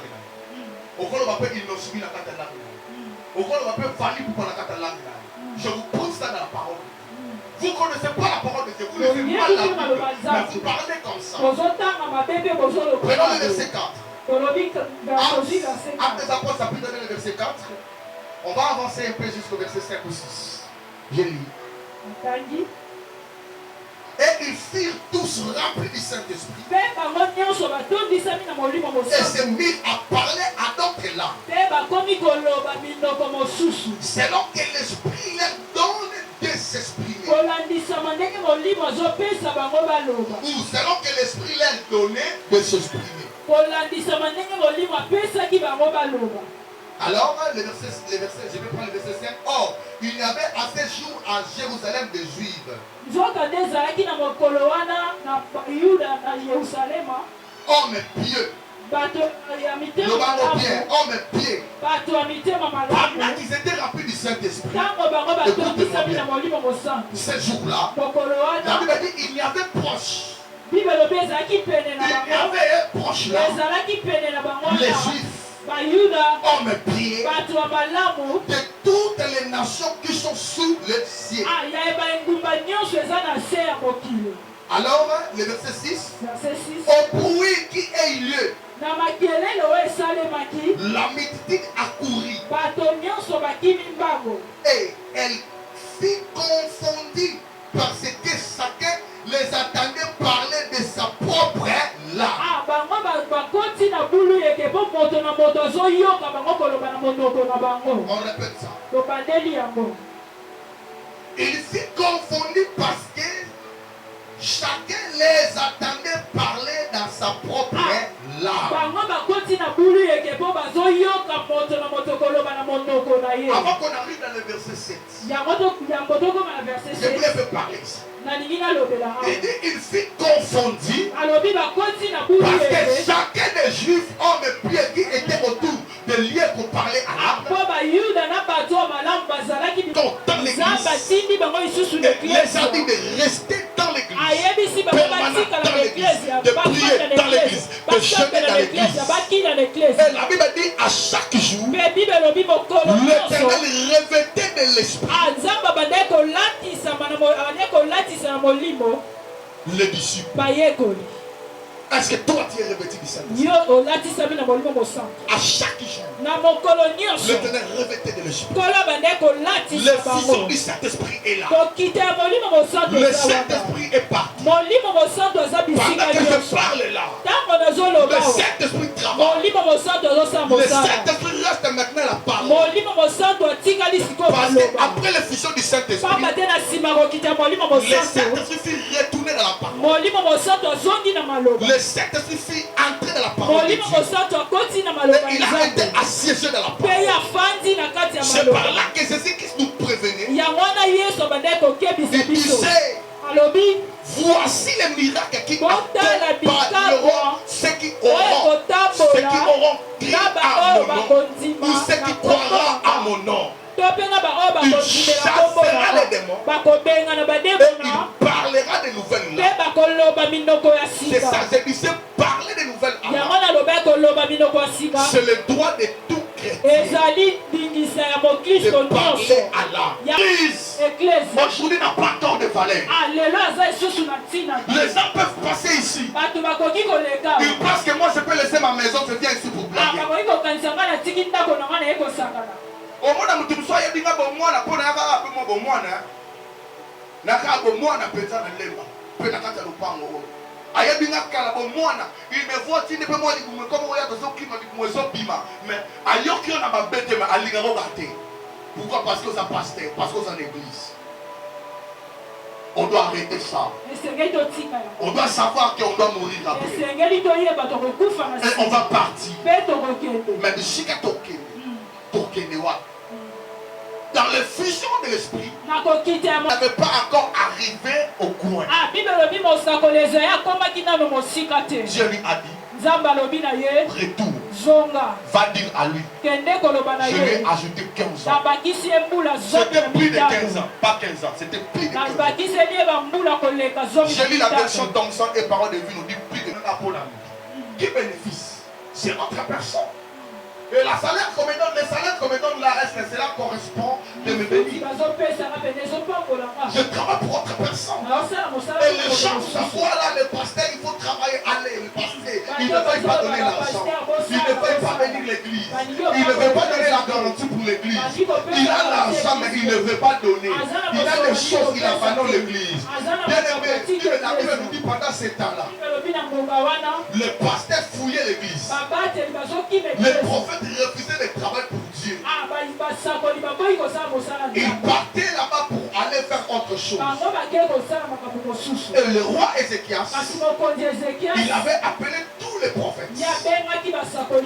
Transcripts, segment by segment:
langue. Okolo va pas innocent la kata langue. Okolo va pas vali pour la kata langue. Je vous prouve ça dans la parole. Vous ne connaissez pas la parole de Dieu, vous lisez mal la Bible, mais vous parlez comme ça. Prenons le verset 4. Actes des Apôtres, chapitre 2, le verset 4. On va avancer un peu jusqu'au verset 5 ou 6. Je lis. Et ils furent tous remplis du Saint-Esprit. Et se mirent à parler à d'autres langues, selon que l'Esprit leur donne de s'exprimer. Ou selon que l'Esprit leur donnait de s'exprimer. Alors, le verset, je vais prendre le verset 5. Or, il y avait à ce jour à Jérusalem des Juifs. Hommes pieux. Hommes pieux. Pendant qu'ils étaient remplis du Saint-Esprit. Écoutez-moi bien. Ce jour-là, la Bible dit qu'il y avait proche. Il y avait proche là. Les Juifs. Hommes pieds de toutes les nations qui sont sous le ciel. Alors, le verset 6. Au bruit qui ait lieu, la multitude accourut et elle fut confondue parce que chacun les attendait parler de sa propre langue. On répète ça. Il fut confondu parce que chacun les attendait parler dans sa propre langue. Avant qu'on arrive dans le verset 7, je voulais vous parler ça. Il fut confondu parce que chacun des Juifs, hommes et pieds qui étaient autour de lieux pour parler à l'âme, dans l'église, les a dit de rester dans l'église, permanent dans l'église, de prier dans l'église, de jeûner dans l'église. Et la Bible dit à chaque jour, l'Éternel revêtait de l'esprit les disciples. Est-ce que toi tu es revêtu du Saint-Esprit? À chaque jour, l'Éternel revêtait de l'esprit. Le fusion du Saint-Esprit est là. Le Saint-Esprit est parti. Pendant que je parle là, le Saint-Esprit travaille. Le Saint-Esprit reste maintenant la parole. Parce qu'après la fusion du Saint-Esprit, le Saint-Esprit fut retourné dans la parole. Le Saint-Esprit fut entré dans la parole de Dieu. Il a été assiégé dans la parole. C'est par là que Jésus-Christ nous prévenait. Il disait, voici les miracles qui accompagneront ceux qui auront crié à mon nom, ou ceux qui croiront à mon nom. Il chassera les démons et il parlera de nouvelles langues. C'est ça, je disais parler de nouvelles langues. C'est le droit de tout chrétien de parler à l'âme. L'église aujourd'hui n'a pas tant de valeur. Les gens peuvent passer ici. Ils pensent que moi je peux laisser ma maison, je viens ici pour blaguer. Au moins, nous sommes soyez bien bon moi na pona ka pe mo bon moi na ka bon moi na penza na lemba pe na kata lupango aya binga kala bon moi na il me voit ti ne pe moi li comme oya to so kima li mo so bima mais ayoki on a ba bête mais alinga ko gâter. Pourquoi? Parce que ça pasteur, parce que ça église. On doit arrêter ça. On doit savoir qu'on doit mourir après. Et on va partir. Mais de Chikatoke, dans le fusion de l'esprit, on n'avait pas encore arrivé au coin. Dieu lui a dit, retour, va dire à lui, je lui ai ajouté 15 ans. C'était plus de 15 ans, pas 15 ans, c'était plus de 15 ans. Je lis la version Thompson et parole de vie nous dit plus de 15 ans. Qui bénéficie? C'est notre personne. Et la salaire qu'on me donne, les salaires qu'on me donne là, est-ce que cela correspond de me bénir? Je travaille pour autre personne. Et les gens, ça voit là, le pasteur, il faut travailler, aller, le pasteur. Il ne veut pas donner l'argent. Il ne veut pas venir l'église. Il ne veut pas donner la garantie pour l'église. Il a l'argent, mais il ne veut pas donner. Il a des choses qu'il a pas dans l'église. Bien aimé, la Bible nous dit pendant ces temps-là, le pasteur fouillait l'église. Les prophètes refusaient de travailler pour Dieu. Ils partaient là-bas pour aller faire autre chose. Et le roi Ézéchias, il avait appelé tous les prophètes.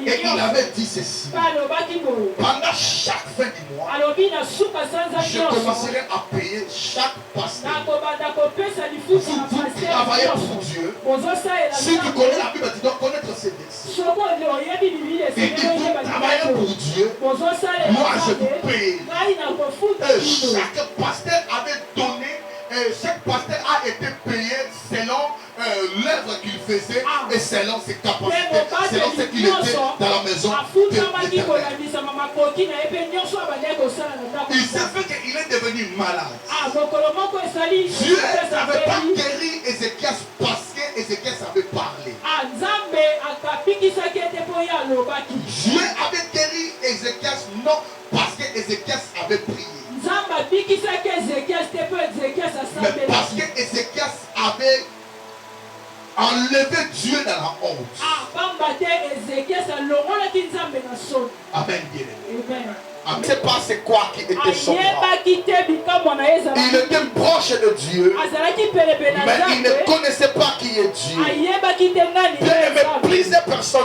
Et il avait dit ceci. Pendant chaque fin du mois, je commencerai à payer chaque pasteur. Vous travaillez pour Dieu. Si tu connais la Bible, tu dois connaître ces versets. Et dit, vous travaillez pour Dieu. Moi, je vous paye. Chaque pasteur avait donné, chaque pasteur a été payé selon l'œuvre qu'il faisait et selon ses capacités, selon ce qu'il était dans la maison de l'Éternel. Il s'est fait qu'il est devenu malade. Dieu n'avait pas guéri Ézéchias parce qu'Ézéchias avait parlé. Dieu avait guéri Ézéchias non parce qu'Ézéchias avait prié. Mais parce qu'Ézéchias avait enlevé Dieu dans la honte. Amen, bien-aimé. Je ne sais pas c'est quoi qui était son roi. Il était proche de Dieu, mais il ne connaissait pas qui est Dieu. Bien aimé, plusieurs personnes